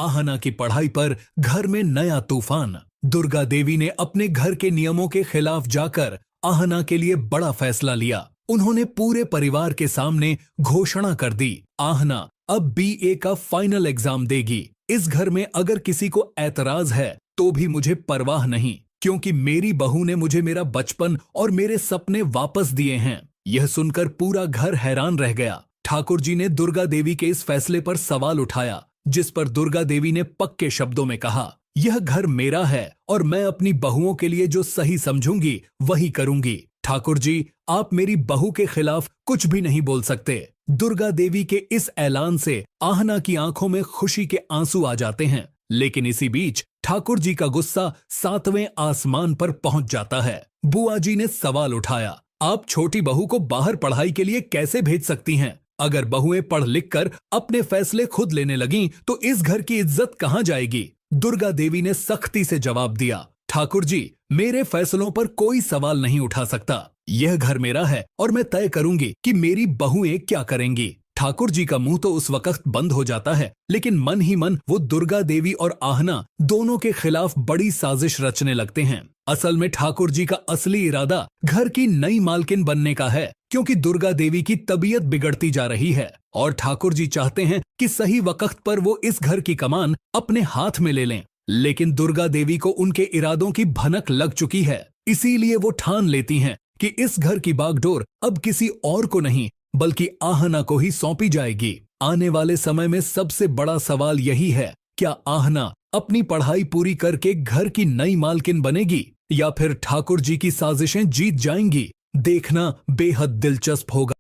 आहना की पढ़ाई पर घर में नया तूफान। दुर्गा देवी ने अपने घर के नियमों के खिलाफ जाकर आहना के लिए बड़ा फैसला लिया। उन्होंने पूरे परिवार के सामने घोषणा कर दी, आहना अब बीए का फाइनल एग्जाम देगी। इस घर में अगर किसी को ऐतराज है तो भी मुझे परवाह नहीं, क्योंकि मेरी बहू ने मुझे मेरा बचपन और मेरे सपने वापस दिए हैं। यह सुनकर पूरा घर हैरान रह गया। ठाकुर जी ने दुर्गा देवी के इस फैसले पर सवाल उठाया, जिस पर दुर्गा देवी ने पक्के शब्दों में कहा, यह घर मेरा है और मैं अपनी बहुओं के लिए जो सही समझूंगी वही करूंगी। ठाकुर जी, आप मेरी बहू के खिलाफ कुछ भी नहीं बोल सकते। दुर्गा देवी के इस ऐलान से आहना की आंखों में खुशी के आंसू आ जाते हैं। लेकिन इसी बीच ठाकुर जी का गुस्सा 7वें आसमान पर पहुंच जाता है। बुआ जी ने सवाल उठाया, आप छोटी बहू को बाहर पढ़ाई के लिए कैसे भेज सकती हैं? अगर बहुएं पढ़ लिख कर अपने फैसले खुद लेने लगीं तो इस घर की इज्जत कहां जाएगी? दुर्गा देवी ने सख्ती से जवाब दिया, ठाकुर जी, मेरे फैसलों पर कोई सवाल नहीं उठा सकता। यह घर मेरा है और मैं तय करूंगी कि मेरी बहुएं क्या करेंगी। ठाकुर जी का मुंह तो उस वक्त बंद हो जाता है, लेकिन मन ही मन वो दुर्गा देवी और आहना दोनों के खिलाफ बड़ी साजिश रचने लगते हैं। असल में ठाकुर जी का असली इरादा घर की नई मालकिन बनने का है, क्योंकि दुर्गा देवी की तबीयत बिगड़ती जा रही है और ठाकुर जी चाहते हैं कि सही वक्त पर वो इस घर की कमान अपने हाथ में ले लें। लेकिन दुर्गा देवी को उनके इरादों की भनक लग चुकी है, इसीलिए वो ठान लेती हैं कि इस घर की बागडोर अब किसी और को नहीं बल्कि आहना को ही सौंपी जाएगी। आने वाले समय में सबसे बड़ा सवाल यही है, क्या आहना अपनी पढ़ाई पूरी करके घर की नई मालकिन बनेगी या फिर ठाकुर जी की साजिशें जीत जाएंगी? देखना बेहद दिलचस्प होगा।